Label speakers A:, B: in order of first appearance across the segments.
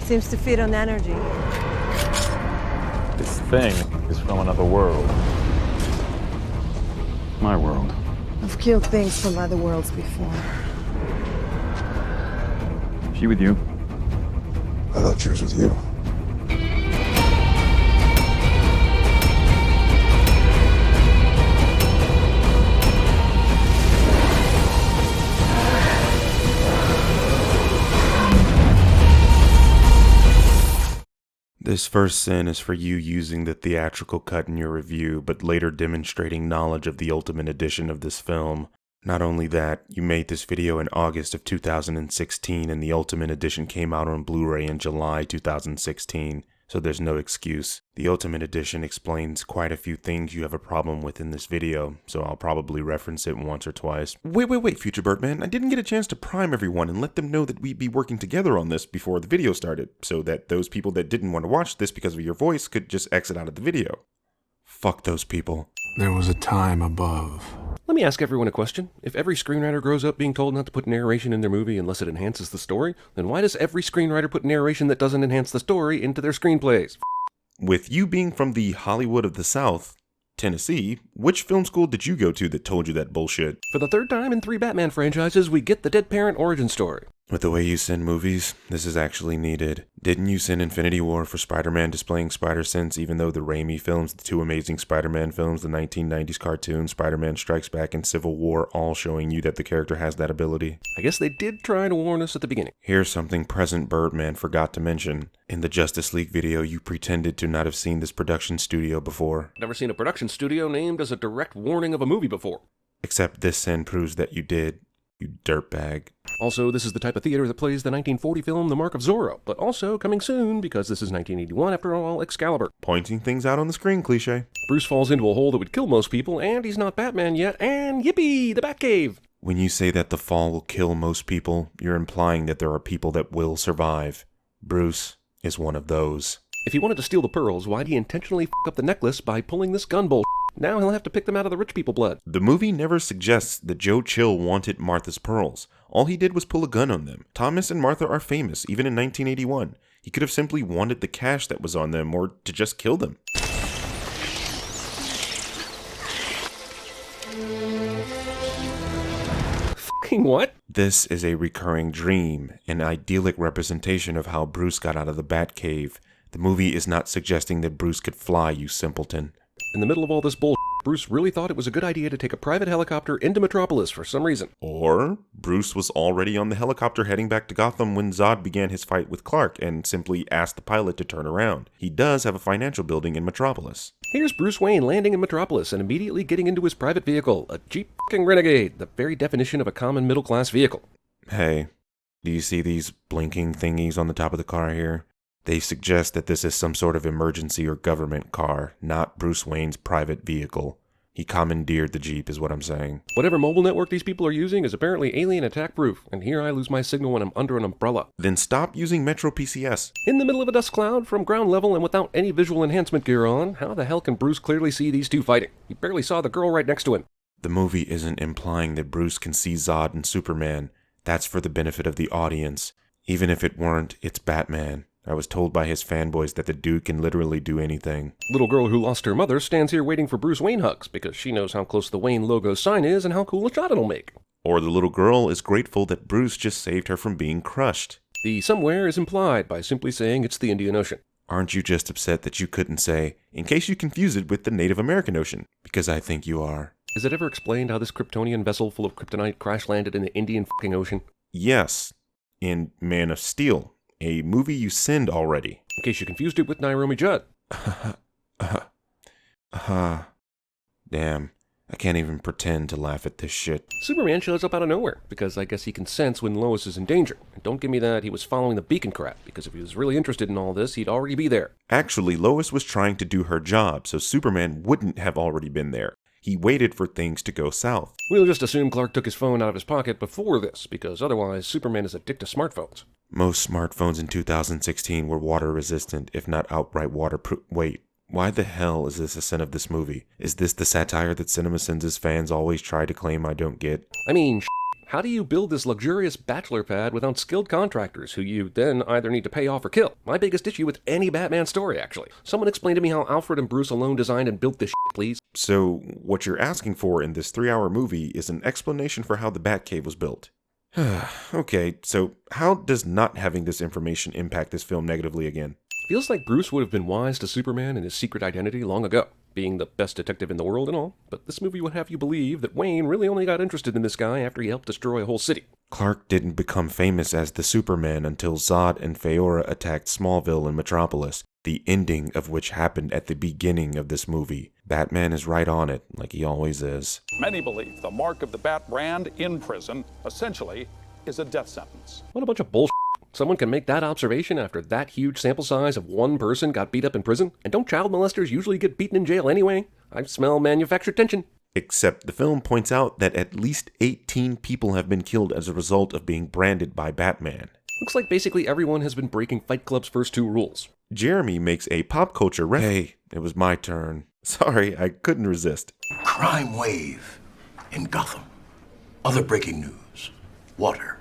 A: Seems to feed on energy.
B: This thing is from another world. My world.
A: I've killed things from other worlds before.
B: She with you?
C: I thought she was with you.
D: This first sin is for you using the theatrical cut in your review, but later demonstrating knowledge of the Ultimate Edition of this film. Not only that, you made this video in August of 2016 and the Ultimate Edition came out on Blu-ray in July 2016, so there's no excuse. The Ultimate Edition explains quite a few things you have a problem with in this video, so I'll probably reference it once or twice. Wait, Future Birdman, I didn't get a chance to prime everyone and let them know that we'd be working together on this before the video started, so that those people that didn't want to watch this because of your voice could just exit out of the video. Fuck those people.
C: There was a time above.
E: Let me ask everyone a question. If every screenwriter grows up being told not to put narration in their movie unless it enhances the story, then why does every screenwriter put narration that doesn't enhance the story into their screenplays?
D: With you being from the Hollywood of the South, Tennessee, which film school did you go to that told you that bullshit?
E: For the third time in 3 Batman franchises, we get the dead parent origin story.
D: With the way you send movies, this is actually needed. Didn't you send Infinity War for Spider-Man displaying spider sense, even though the Raimi films, the two Amazing Spider-Man films, the 1990s cartoon, Spider-Man Strikes Back, and Civil War, all showing you that the character has that ability?
E: I guess they did try to warn us at the beginning.
D: Here's something present Birdman forgot to mention. In the Justice League video, you pretended to not have seen this production studio before.
E: Never seen a production studio named as a direct warning of a movie before.
D: Except this sin proves that you did. You dirtbag.
E: Also, this is the type of theater that plays the 1940 film The Mark of Zorro, but also coming soon, because this is 1981 after all, Excalibur.
D: Pointing things out on the screen, cliche.
E: Bruce falls into a hole that would kill most people, and he's not Batman yet, and yippee, the Batcave!
D: When you say that the fall will kill most people, you're implying that there are people that will survive. Bruce is one of those.
E: If he wanted to steal the pearls, why'd he intentionally f*** up the necklace by pulling this gun bull? Now he'll have to pick them out of the rich people blood.
D: The movie never suggests that Joe Chill wanted Martha's pearls. All he did was pull a gun on them. Thomas and Martha are famous, even in 1981. He could have simply wanted the cash that was on them, or to just kill them.
E: Fucking what?
D: This is a recurring dream, an idyllic representation of how Bruce got out of the Batcave. The movie is not suggesting that Bruce could fly, you simpleton.
E: In the middle of all this bull, Bruce really thought it was a good idea to take a private helicopter into Metropolis for some reason.
D: Or Bruce was already on the helicopter heading back to Gotham when Zod began his fight with Clark and simply asked the pilot to turn around. He does have a financial building in Metropolis.
E: Here's Bruce Wayne landing in Metropolis and immediately getting into his private vehicle, a Jeep fucking Renegade, the very definition of a common middle-class vehicle.
D: Hey, do you see these blinking thingies on the top of the car here? They suggest that this is some sort of emergency or government car, not Bruce Wayne's private vehicle. He commandeered the Jeep is what I'm saying.
E: Whatever mobile network these people are using is apparently alien attack proof, and here I lose my signal when I'm under an umbrella.
D: Then stop using Metro PCS.
E: In the middle of a dust cloud, from ground level and without any visual enhancement gear on, how the hell can Bruce clearly see these two fighting? He barely saw the girl right next to him.
D: The movie isn't implying that Bruce can see Zod and Superman. That's for the benefit of the audience. Even if it weren't, it's Batman. I was told by his fanboys that the dude can literally do anything.
E: Little girl who lost her mother stands here waiting for Bruce Wayne hugs because she knows how close the Wayne logo sign is and how cool a shot it'll make.
D: Or the little girl is grateful that Bruce just saved her from being crushed.
E: The somewhere is implied by simply saying it's the Indian Ocean.
D: Aren't you just upset that you couldn't say, in case you confuse it with the Native American Ocean? Because I think you are.
E: Is it ever explained how this Kryptonian vessel full of kryptonite crash landed in the Indian fucking Ocean?
D: Yes, in Man of Steel. A movie you sinned already.
E: In case you confused it with Naomi Judd.
D: Damn, I can't even pretend to laugh at this shit.
E: Superman shows up out of nowhere, because I guess he can sense when Lois is in danger. And don't give me that he was following the beacon crap, because if he was really interested in all this, he'd already be there.
D: Actually, Lois was trying to do her job, so Superman wouldn't have already been there. He waited for things to go south.
E: We'll just assume Clark took his phone out of his pocket before this, because otherwise Superman is addicted to smartphones.
D: Most smartphones in 2016 were water resistant, if not outright waterproof. Wait, why the hell is this a sin of this movie? Is this the satire that CinemaSins' fans always try to claim I don't get?
E: I mean, How do you build this luxurious bachelor pad without skilled contractors who you then either need to pay off or kill? My biggest issue with any Batman story, actually. Someone explain to me how Alfred and Bruce alone designed and built this shit, please.
D: So, what you're asking for in this 3-hour movie is an explanation for how the Batcave was built. Okay, so how does not having this information impact this film negatively again?
E: Feels like Bruce would have been wise to Superman and his secret identity long ago, being the best detective in the world and all, but this movie would have you believe that Wayne really only got interested in this guy after he helped destroy a whole city.
D: Clark didn't become famous as the Superman until Zod and Feora attacked Smallville and Metropolis, the ending of which happened at the beginning of this movie. Batman is right on it, like he always is.
F: Many believe the mark of the Bat brand in prison, essentially, is a death sentence.
E: What a bunch of bullshit. Someone can make that observation after that huge sample size of one person got beat up in prison? And don't child molesters usually get beaten in jail anyway? I smell manufactured tension.
D: Except the film points out that at least 18 people have been killed as a result of being branded by Batman.
E: Looks like basically everyone has been breaking Fight Club's first 2 rules.
D: Jeremy makes a pop culture Hey, it was my turn. Sorry, I couldn't resist.
G: Crime wave in Gotham. Other breaking news. Water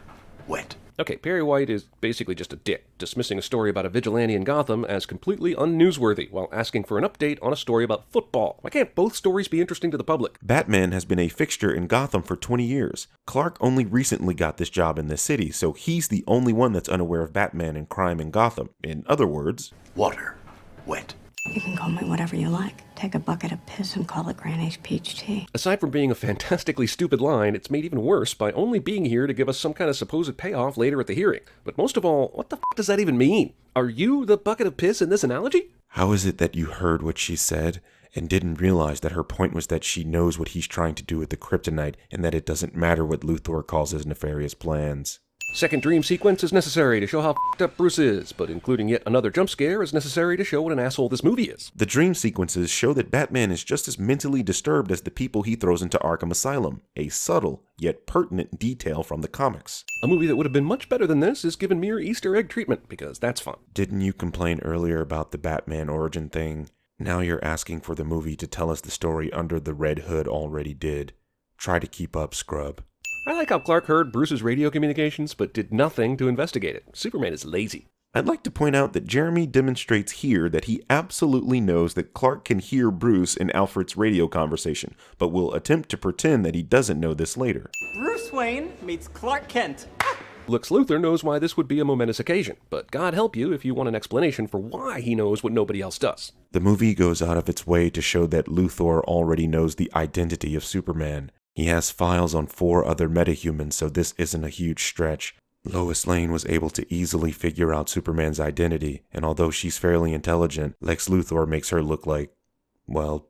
G: wet.
E: Okay, Perry White is basically just a dick, dismissing a story about a vigilante in Gotham as completely unnewsworthy while asking for an update on a story about football. Why can't both stories be interesting to the public?
D: Batman has been a fixture in Gotham for 20 years. Clark only recently got this job in this city, so he's the only one that's unaware of Batman and crime in Gotham. In other words,
G: water wet.
H: You can call me whatever you like. Take a bucket of piss and call it Granny's peach tea.
E: Aside from being a fantastically stupid line, it's made even worse by only being here to give us some kind of supposed payoff later at the hearing. But most of all, what the f*** does that even mean? Are you the bucket of piss in this analogy?
D: How is it that you heard what she said and didn't realize that her point was that she knows what he's trying to do with the kryptonite and that it doesn't matter what Luthor calls his nefarious plans?
E: Second dream sequence is necessary to show how f***ed up Bruce is, but including yet another jump scare is necessary to show what an asshole this movie is.
D: The dream sequences show that Batman is just as mentally disturbed as the people he throws into Arkham Asylum, a subtle yet pertinent detail from the comics.
E: A movie that would have been much better than this is given mere Easter egg treatment, because that's fun.
D: Didn't you complain earlier about the Batman origin thing? Now you're asking for the movie to tell us the story under the Red Hood already did. Try to keep up, scrub.
E: I like how Clark heard Bruce's radio communications, but did nothing to investigate it. Superman is lazy.
D: I'd like to point out that Jeremy demonstrates here that he absolutely knows that Clark can hear Bruce in Alfred's radio conversation, but will attempt to pretend that he doesn't know this later.
I: Bruce Wayne meets Clark Kent.
E: Lex Luthor knows why this would be a momentous occasion, but God help you if you want an explanation for why he knows what nobody else does.
D: The movie goes out of its way to show that Luthor already knows the identity of Superman. He has files on 4 other metahumans, so this isn't a huge stretch. Lois Lane was able to easily figure out Superman's identity, and although she's fairly intelligent, Lex Luthor makes her look like, well,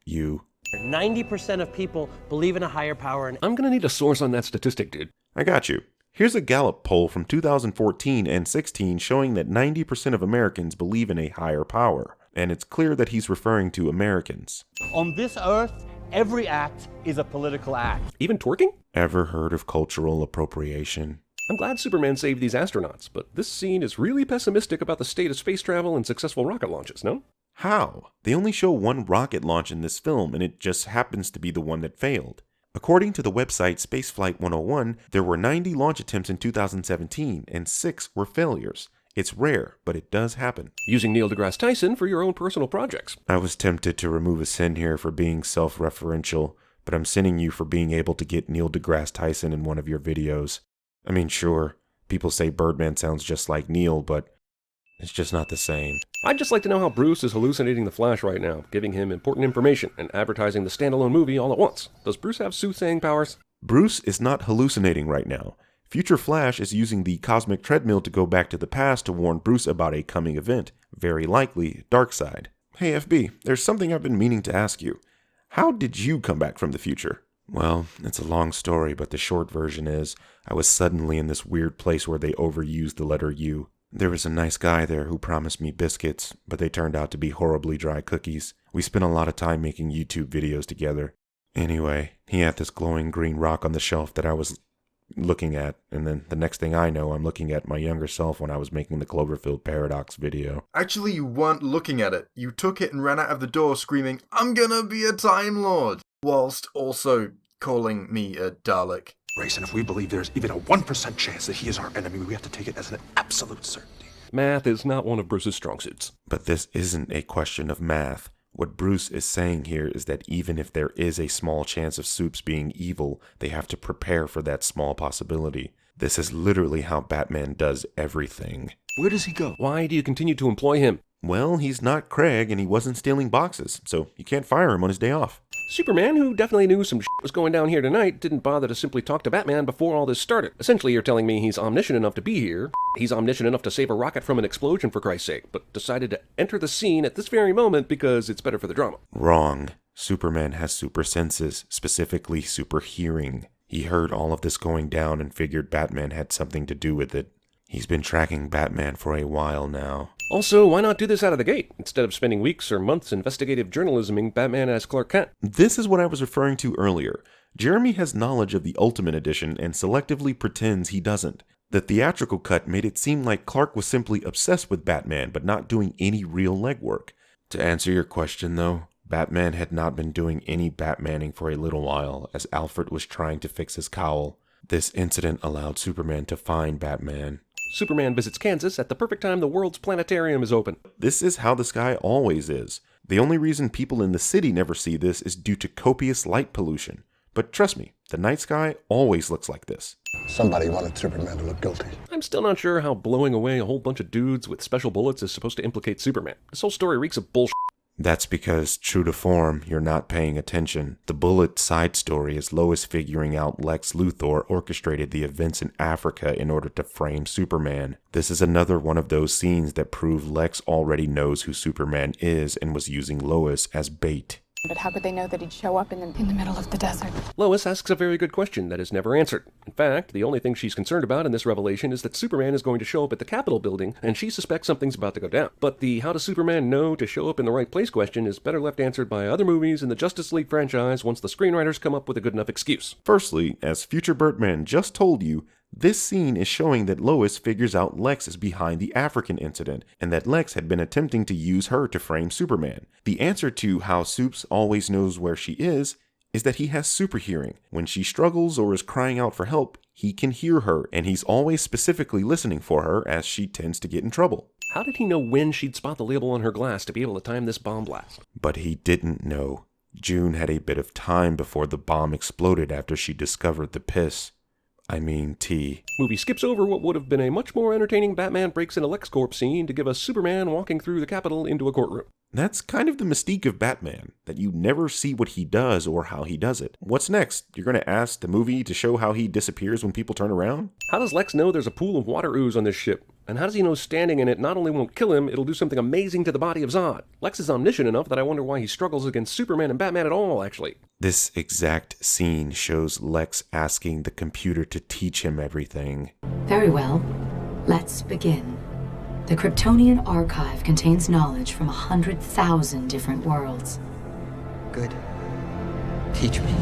D: you.
I: 90% of people believe in a higher power. And
E: I'm gonna need a source on that statistic, dude.
D: I got you. Here's a Gallup poll from 2014 and 16 showing that 90% of Americans believe in a higher power, and it's clear that he's referring to Americans.
I: On this earth, every act is a political act.
E: Even twerking?
D: Ever heard of cultural appropriation?
E: I'm glad Superman saved these astronauts, but this scene is really pessimistic about the state of space travel and successful rocket launches, no?
D: How? They only show one rocket launch in this film, and it just happens to be the one that failed. According to the website Spaceflight 101, there were 90 launch attempts in 2017, and 6 were failures. It's rare, but it does happen.
E: Using Neil deGrasse Tyson for your own personal projects.
D: I was tempted to remove a sin here for being self-referential, but I'm sinning you for being able to get Neil deGrasse Tyson in one of your videos. I mean, sure, people say Birdman sounds just like Neil, but it's just not the same.
E: I'd just like to know how Bruce is hallucinating the Flash right now, giving him important information and advertising the standalone movie all at once. Does Bruce have soothsaying powers?
D: Bruce is not hallucinating right now. Future Flash is using the cosmic treadmill to go back to the past to warn Bruce about a coming event, very likely Darkseid. Hey FB, there's something I've been meaning to ask you. How did you come back from the future? Well, it's a long story, but the short version is, I was suddenly in this weird place where they overused the letter U. There was a nice guy there who promised me biscuits, but they turned out to be horribly dry cookies. We spent a lot of time making YouTube videos together. Anyway, he had this glowing green rock on the shelf that I was looking at, and then the next thing I know, I'm looking at my younger self when I was making the Cloverfield Paradox video.
J: Actually, you weren't looking at it. You took it and ran out of the door screaming, "I'm gonna be a Time Lord," whilst also calling me a Dalek.
C: race, and if we believe there's even a 1% chance that he is our enemy, we have to take it as an absolute certainty.
E: Math is not one of Bruce's strong suits.
D: But this isn't a question of math. What Bruce is saying here is that even if there is a small chance of Supes being evil, they have to prepare for that small possibility. This is literally how Batman does everything.
G: Where does he go?
E: Why do you continue to employ him?
D: Well, he's not Craig and he wasn't stealing boxes, so you can't fire him on his day off.
E: Superman, who definitely knew some shit was going down here tonight, didn't bother to simply talk to Batman before all this started. Essentially, you're telling me he's omniscient enough to be here, he's omniscient enough to save a rocket from an explosion for Christ's sake, but decided to enter the scene at this very moment because it's better for the drama.
D: Wrong. Superman has super senses, specifically super hearing. He heard all of this going down and figured Batman had something to do with it. He's been tracking Batman for a while now.
E: Also, why not do this out of the gate, instead of spending weeks or months investigative journalisming Batman as Clark Kent?
D: This is what I was referring to earlier. Jeremy has knowledge of the Ultimate Edition and selectively pretends he doesn't. The theatrical cut made it seem like Clark was simply obsessed with Batman but not doing any real legwork. To answer your question though, Batman had not been doing any Batmaning for a little while as Alfred was trying to fix his cowl. This incident allowed Superman to find Batman.
E: Superman visits Kansas at the perfect time the world's planetarium is open.
D: This is how the sky always is. The only reason people in the city never see this is due to copious light pollution. But trust me, the night sky always looks like this.
C: Somebody wanted Superman to look guilty.
E: I'm still not sure how blowing away a whole bunch of dudes with special bullets is supposed to implicate Superman. This whole story reeks of bullshit.
D: That's because, true to form, you're not paying attention. The bullet side story is Lois figuring out Lex Luthor orchestrated the events in Africa in order to frame Superman. This is another one of those scenes that prove Lex already knows who Superman is and was using Lois as bait.
K: But how could they know that he'd show up in the middle of the desert?
E: Lois asks a very good question that is never answered. In fact, the only thing she's concerned about in this revelation is that Superman is going to show up at the Capitol building, and she suspects something's about to go down. But the how does Superman know to show up in the right place question is better left answered by other movies in the Justice League franchise once the screenwriters come up with a good enough excuse.
D: Firstly, as future Birdman just told you, this scene is showing that Lois figures out Lex is behind the African incident, and that Lex had been attempting to use her to frame Superman. The answer to how Supes always knows where she is that he has super hearing. When she struggles or is crying out for help, he can hear her, and he's always specifically listening for her as she tends to get in trouble.
E: How did he know when she'd spot the label on her glass to be able to time this bomb blast?
D: But he didn't know. June had a bit of time before the bomb exploded after she discovered the piss. tea.
E: Movie skips over what would have been a much more entertaining Batman breaks in a LexCorp scene to give us Superman walking through the Capitol into a courtroom.
D: That's kind of the mystique of Batman, that you never see what he does or how he does it. What's next? You're going to ask the movie to show how he disappears when people turn around?
E: How does Lex know there's a pool of water ooze on this ship? And how does he know standing in it not only won't kill him, it'll do something amazing to the body of Zod? Lex is omniscient enough that I wonder why he struggles against Superman and Batman at all, actually.
D: This exact scene shows Lex asking the computer to teach him everything.
L: Very well. Let's begin. The Kryptonian archive contains knowledge from 100,000 different worlds.
M: Good. Teach me.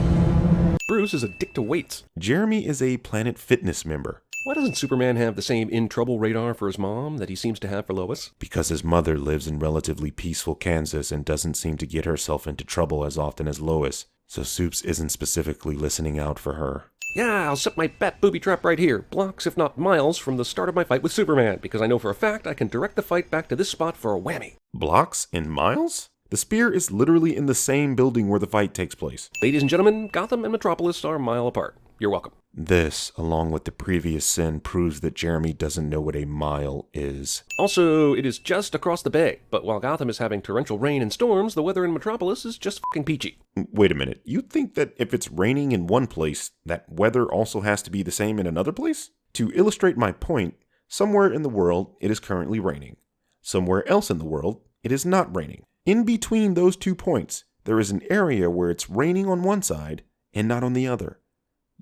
E: Bruce is a dick to weights.
D: Jeremy is a Planet Fitness member.
E: Why doesn't Superman have the same in-trouble radar for his mom that he seems to have for Lois?
D: Because his mother lives in relatively peaceful Kansas and doesn't seem to get herself into trouble as often as Lois, so Supes isn't specifically listening out for her.
E: Yeah, I'll set my bat booby trap right here, blocks if not miles from the start of my fight with Superman, because I know for a fact I can direct the fight back to this spot for a whammy.
D: Blocks and miles? The spear is literally in the same building where the fight takes place.
E: Ladies and gentlemen, Gotham and Metropolis are a mile apart. You're welcome.
D: This, along with the previous sin, proves that Jeremy doesn't know what a mile is.
E: Also, it is just across the bay, but while Gotham is having torrential rain and storms, the weather in Metropolis is just fucking peachy.
D: Wait a minute, you think that if it's raining in one place, that weather also has to be the same in another place? To illustrate my point, somewhere in the world it is currently raining. Somewhere else in the world it is not raining. In between those 2 points, there is an area where it's raining on one side and not on the other.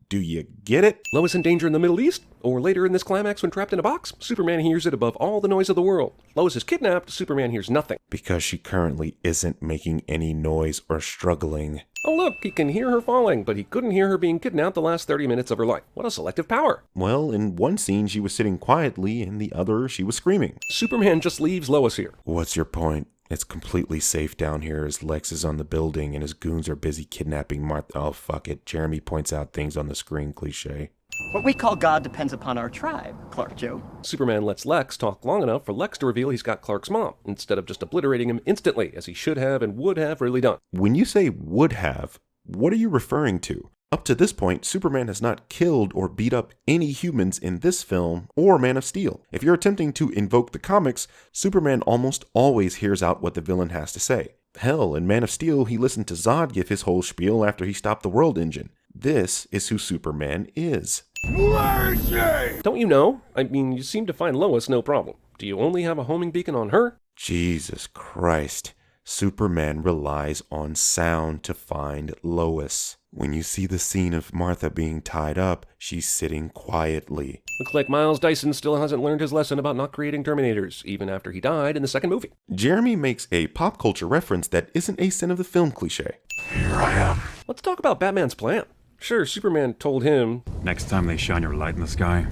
D: Do you get it?
E: Lois in danger in the Middle East? Or later in this climax when trapped in a box? Superman hears it above all the noise of the world. Lois is kidnapped, Superman hears nothing.
D: Because she currently isn't making any noise or struggling.
E: Oh look, he can hear her falling, but he couldn't hear her being kidnapped the last 30 minutes of her life. What a selective power.
D: Well, in one scene she was sitting quietly, in the other she was screaming.
E: Superman just leaves Lois here.
D: What's your point? It's completely safe down here as Lex is on the building and his goons are busy kidnapping Martha. Oh, fuck it. Jeremy points out things on the screen cliche.
I: What we call God depends upon our tribe, Clark Joe.
E: Superman lets Lex talk long enough for Lex to reveal he's got Clark's mom, instead of just obliterating him instantly, as he should have and would have really done.
D: When you say would have, what are you referring to? Up to this point, Superman has not killed or beat up any humans in this film or Man of Steel. If you're attempting to invoke the comics, Superman almost always hears out what the villain has to say. Hell, in Man of Steel, he listened to Zod give his whole spiel after he stopped the World Engine. This is who Superman is.
E: Don't you know? I mean, you seem to find Lois no problem. Do you only have a homing beacon on her?
D: Jesus Christ. Superman relies on sound to find Lois. When you see the scene of Martha being tied up, she's sitting quietly.
E: Looks like Miles Dyson still hasn't learned his lesson about not creating Terminators, even after he died in the second movie.
D: Jeremy makes a pop culture reference that isn't a sin of the film cliche.
B: Here I am.
E: Let's talk about Batman's plan. Sure, Superman told him,
B: Next time they shine your light in the sky,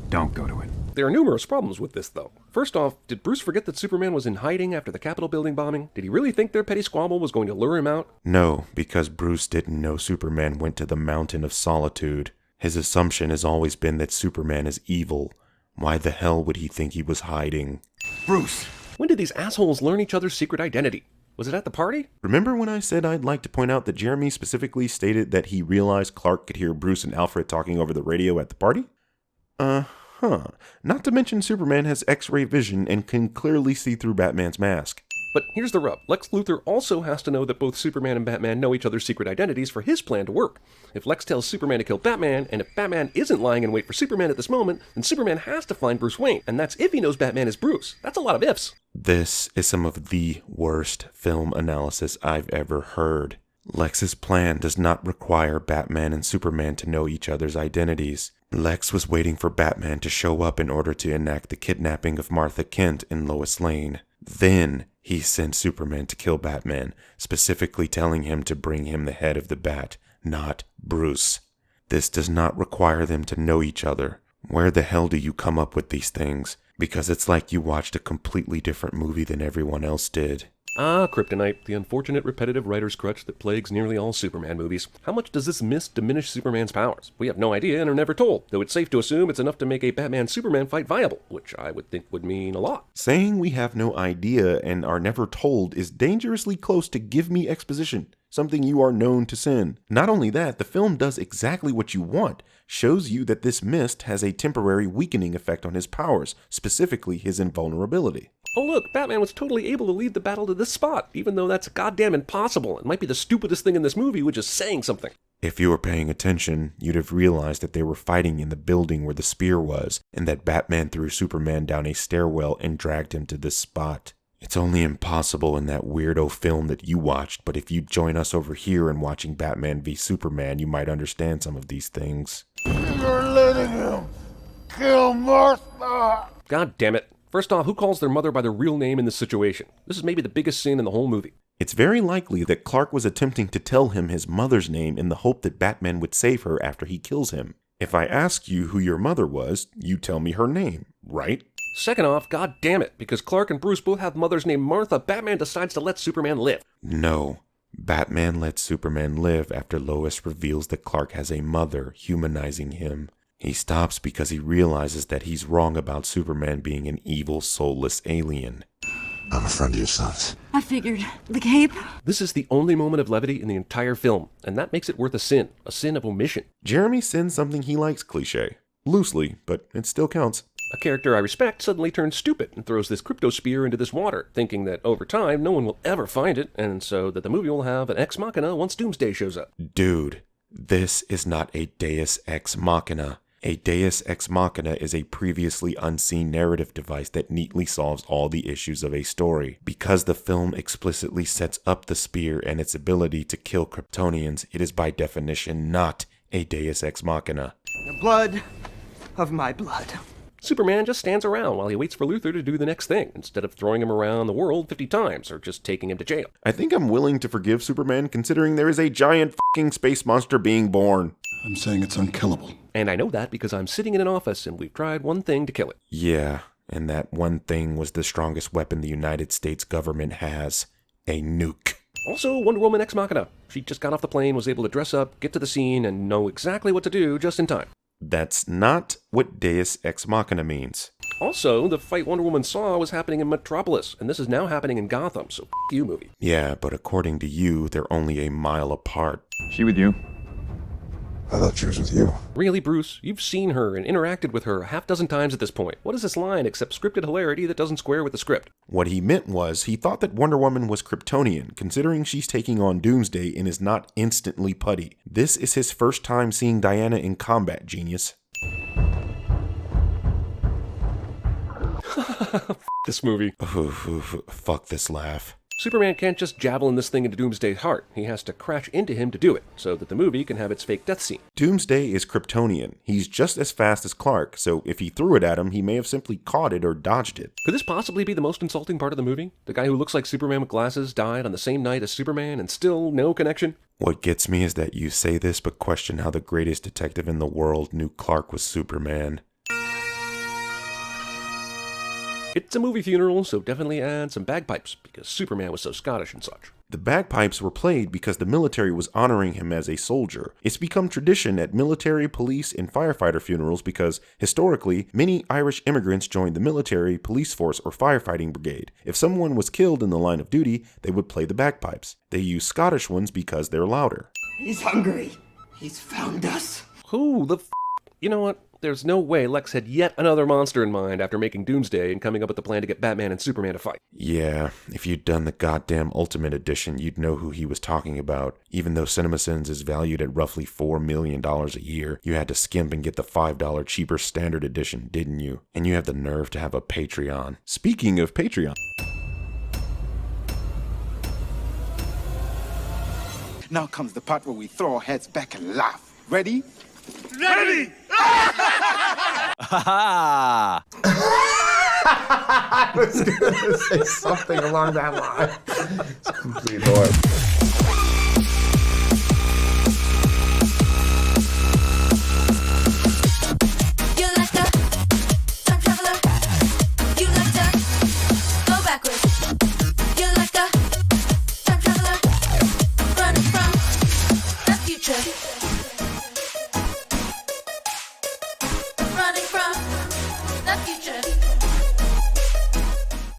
B: don't go to it.
E: There are numerous problems with this, though. First off, did Bruce forget that Superman was in hiding after the Capitol building bombing? Did he really think their petty squabble was going to lure him out?
D: No, because Bruce didn't know Superman went to the Mountain of Solitude. His assumption has always been that Superman is evil. Why the hell would he think he was hiding?
G: Bruce!
E: When did these assholes learn each other's secret identity? Was it at the party?
D: Remember when I said I'd like to point out that Jeremy specifically stated that he realized Clark could hear Bruce and Alfred talking over the radio at the party? Not to mention Superman has X-ray vision and can clearly see through Batman's mask.
E: But here's the rub. Lex Luthor also has to know that both Superman and Batman know each other's secret identities for his plan to work. If Lex tells Superman to kill Batman, and if Batman isn't lying in wait for Superman at this moment, then Superman has to find Bruce Wayne, and that's if he knows Batman is Bruce. That's a lot of ifs.
D: This is some of the worst film analysis I've ever heard. Lex's plan does not require Batman and Superman to know each other's identities. Lex was waiting for Batman to show up in order to enact the kidnapping of Martha Kent and Lois Lane. Then he sent Superman to kill Batman, specifically telling him to bring him the head of the bat, not Bruce. This does not require them to know each other. Where the hell do you come up with these things? Because it's like you watched a completely different movie than everyone else did.
E: Ah, kryptonite, the unfortunate repetitive writer's crutch that plagues nearly all Superman movies. How much does this mist diminish Superman's powers? We have no idea and are never told, though it's safe to assume it's enough to make a Batman-Superman fight viable, which I would think would mean a lot.
D: Saying we have no idea and are never told is dangerously close to give me exposition, something you are known to sin. Not only that, the film does exactly what you want, shows you that this mist has a temporary weakening effect on his powers, specifically his invulnerability.
E: Oh look, Batman was totally able to lead the battle to this spot, even though that's goddamn impossible. It might be the stupidest thing in this movie, which is saying something.
D: If you were paying attention, you'd have realized that they were fighting in the building where the spear was, and that Batman threw Superman down a stairwell and dragged him to this spot. It's only impossible in that weirdo film that you watched, but if you join us over here in watching Batman v Superman, you might understand some of these things.
N: You're letting him kill Martha!
E: God damn it. First off, who calls their mother by their real name in this situation? This is maybe the biggest sin in the whole movie.
D: It's very likely that Clark was attempting to tell him his mother's name in the hope that Batman would save her after he kills him. If I ask you who your mother was, you tell me her name, right?
E: Second off, god damn it, because Clark and Bruce both have mothers named Martha, Batman decides to let Superman live.
D: No. Batman lets Superman live after Lois reveals that Clark has a mother, humanizing him. He stops because he realizes that he's wrong about Superman being an evil, soulless alien.
G: I'm a friend of your son's.
H: I figured. The cape?
E: This is the only moment of levity in the entire film, and that makes it worth a sin of omission.
D: Jeremy sins something he likes cliche. Loosely, but it still counts.
E: A character I respect suddenly turns stupid and throws this crypto spear into this water, thinking that over time no one will ever find it, and so that the movie will have an ex machina once Doomsday shows up.
D: Dude, this is not a deus ex machina. A deus ex machina is a previously unseen narrative device that neatly solves all the issues of a story. Because the film explicitly sets up the spear and its ability to kill Kryptonians, it is by definition not a deus ex machina.
I: The blood of my blood.
E: Superman just stands around while he waits for Luthor to do the next thing, instead of throwing him around the world 50 times or just taking him to jail.
D: I think I'm willing to forgive Superman considering there is a giant fucking space monster being born.
G: I'm saying it's unkillable.
E: And I know that because I'm sitting in an office and we've tried one thing to kill it.
D: Yeah, And that one thing was the strongest weapon the United States government has, a nuke.
E: Also, Wonder Woman Ex Machina. She just got off the plane, was able to dress up, get to the scene, and know exactly what to do just in time.
D: That's not what Deus Ex Machina means.
E: Also, the fight Wonder Woman saw was happening in Metropolis, and this is now happening in Gotham, so f*** you, movie.
D: Yeah, but according to you, they're only a mile apart.
B: She with you?
G: I thought she was with you.
E: Really, Bruce? You've seen her and interacted with her a half dozen times at this point. What is this line except scripted hilarity that doesn't square with the script?
D: What he meant was he thought that Wonder Woman was Kryptonian, considering she's taking on Doomsday and is not instantly putty. This is his first time seeing Diana in combat, genius.
E: This movie.
D: Fuck this laugh.
E: Superman can't just javelin this thing into Doomsday's heart. He has to crash into him to do it, so that the movie can have its fake death scene.
D: Doomsday is Kryptonian. He's just as fast as Clark, so if he threw it at him, he may have simply caught it or dodged it.
E: Could this possibly be the most insulting part of the movie? The guy who looks like Superman with glasses died on the same night as Superman and still no connection?
D: What gets me is that you say this but question how the greatest detective in the world knew Clark was Superman.
E: It's a movie funeral, so definitely add some bagpipes, because Superman was so Scottish and such.
D: The bagpipes were played because the military was honoring him as a soldier. It's become tradition at military, police, and firefighter funerals because, historically, many Irish immigrants joined the military, police force, or firefighting brigade. If someone was killed in the line of duty, they would play the bagpipes. They use Scottish ones because they're louder.
M: He's hungry. He's found us.
E: Who the f***? You know what? There's no way Lex had yet another monster in mind after making Doomsday and coming up with the plan to get Batman and Superman to fight.
D: Yeah, if you'd done the goddamn Ultimate Edition, you'd know who he was talking about. Even though CinemaSins is valued at roughly $4 million a year, you had to skimp and get the $5 cheaper Standard Edition, didn't you? And you have the nerve to have a Patreon. Speaking of Patreon...
N: Now comes the part where we throw our heads back and laugh. Ready?
G: Ready!
J: I was going to say something along that line. It's complete horror.